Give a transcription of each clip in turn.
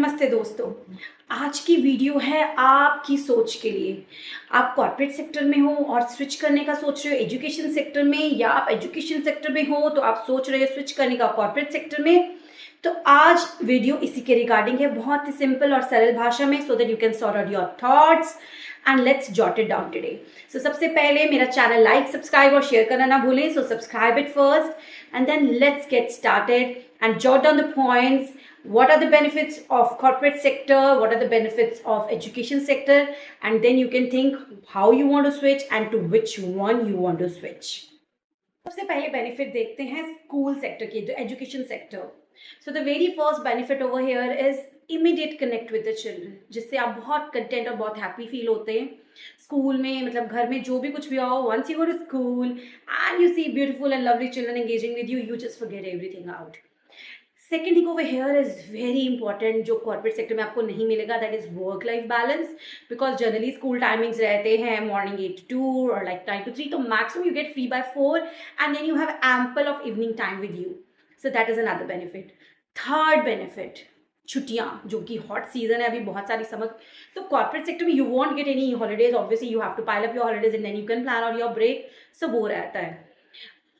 नमस्ते दोस्तों। आज की वीडियो है आपकी सोच के लिए। आप कॉर्पोरेट सेक्टर में हो और स्विच करने का सोच रहे हो एजुकेशन सेक्टर में, या आप एजुकेशन सेक्टर में हो तो आप सोच रहे हो स्विच करने का कॉर्पोरेट सेक्टर में। तो आज वीडियो इसी के रिगार्डिंग है, बहुत ही सिंपल और सरल भाषा में, so that you can sort out your thoughts and let's jot it down today. सो सबसे पहले मेरा चैनल लाइक, सब्सक्राइब और शेयर करना ना भूलें। So subscribe it first and then let's get started and jot down the points. What are the benefits of corporate sector, what are the benefits of education sector, and then you can think how you want to switch and to which one you want to switch. सबसे पहले benefit देखते हैं school sector की, जो education sector. So the very first benefit over here is immediate connect with the children, जिससे आप बहुत content और बहुत हैप्पी फील होते हैं स्कूल में. मतलब घर में जो भी कुछ भी हो, once you go to school and you see beautiful and lovely children engaging with you, you just forget everything out. Second thing over here is very important, जो कॉर्पोरेट सेक्टर में आपको नहीं मिलेगा, that is work life balance. Because generally school timings रहते हैं morning 8 to 2 और like 9 to 3, तो maximum you get free by 4 and then you have ample of evening time with you. So that is another benefit. Third benefit, छुट्टियां, जो कि hot season है अभी, बहुत सारी समझ. तो कॉर्पोरेट सेक्टर में you won't get any holidays, obviously you have to pile up your holidays and then you can plan out your break. So वो रहता है.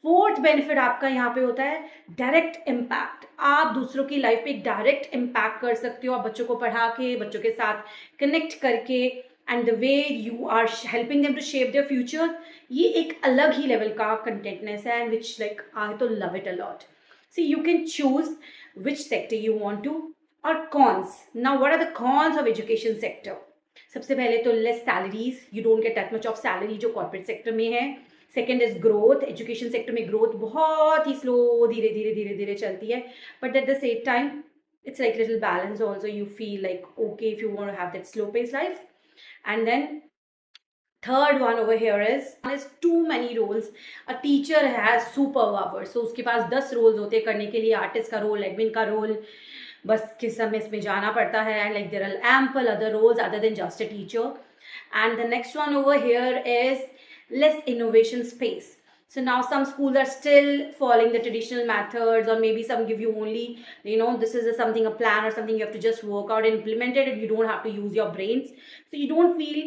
फोर्थ बेनिफिट आपका यहाँ पे होता है डायरेक्ट इम्पैक्ट. आप दूसरों की लाइफ पे एक डायरेक्ट इम्पैक्ट कर सकते हो, आप बच्चों को पढ़ा के, बच्चों के साथ कनेक्ट करके, and the way you are helping them to shape their future. ये एक अलग ही लेवल का कंटेंटनेस है, एंड विच लाइक आई तो love it a lot. So you can choose which sector you want to. और cons, now what are the cons of education sector. सबसे पहले तो less salaries, you don't get that much of salary जो corporate sector में है. Second is growth. Education sector में growth बहुत ही slow, धीरे धीरे धीरे धीरे चलती है, but at the same time it's like little balance also. You feel like okay if you want to have that slow paced life. And then third one over here is too many roles. A teacher has super hours, so उसके पास 10 roles होते हैं करने के लिए. Artist का role, admin का role, बस किस समय इसमें जाना पड़ता है. And like there are ample other roles other than just a teacher. And the next one over here is less innovation space. So now some schools are still following the traditional methods, or maybe some give you only, this is something, a plan or something you have to just work out and implement it, and you don't have to use your brains. So you don't feel,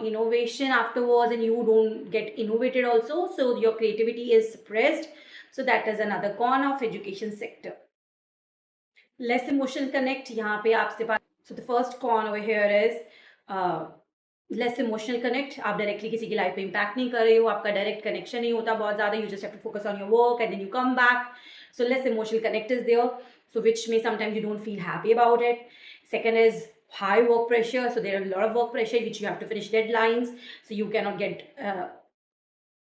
innovation afterwards, and you don't get innovated also. So your creativity is suppressed. So that is another con of education sector. Less emotional connect, यहाँ पे आपसे पास. So the first con over here is less emotional connect. आप directly किसी की life पे impact नहीं कर रहे हो, आपका डायरेक्ट कनेक्शन नहीं होता बहुत ज़्यादा. You just have to focus on your work and then you come back. So less emotional connect is there, so which may sometimes you don't feel happy about it. Second is high work pressure, so there are a lot of work pressure which you have to finish deadlines, so you cannot get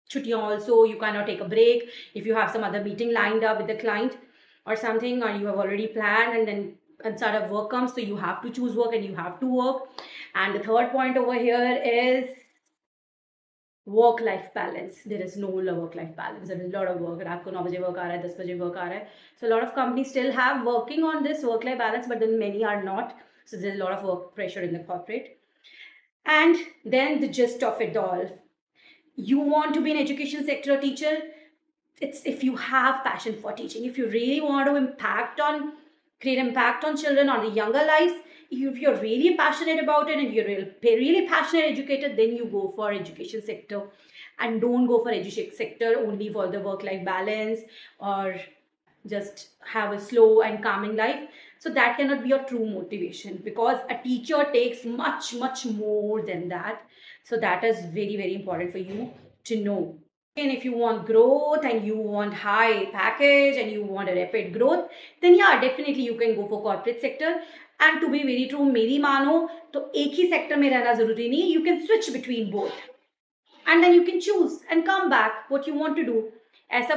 chuttiyan also, you cannot take a break if you have some other meeting lined up with the client or something, or you have already planned and then inside of work comes, so you have to choose work and you have to work. And the third point over here is work life balance. There is no work life balance. There is a lot of work. रात को 9 बजे work आ रहा है, 10 बजे work आ रहा है. So a lot of companies still have working on this work life balance, but then many are not. So there's a lot of work pressure in the corporate. And then the gist of it all, you want to be an education sector teacher. It's if you have passion for teaching, if you really want to create impact on children, on the younger lives, if you're really passionate about it and you're really passionate educator, then you go for education sector, and don't go for education sector only for the work-life balance or just have a slow and calming life. So that cannot be your true motivation, because a teacher takes much, much more than that. So that is very, very important for you to know. And if you want growth and you want high package and you want a rapid growth, then yeah, definitely you can go for corporate sector. And to be very true, मेरी मानो तो एक ही sector में रहना जरूरी नहीं. You can switch between both, and then you can choose and come back what you want to do. ऐसा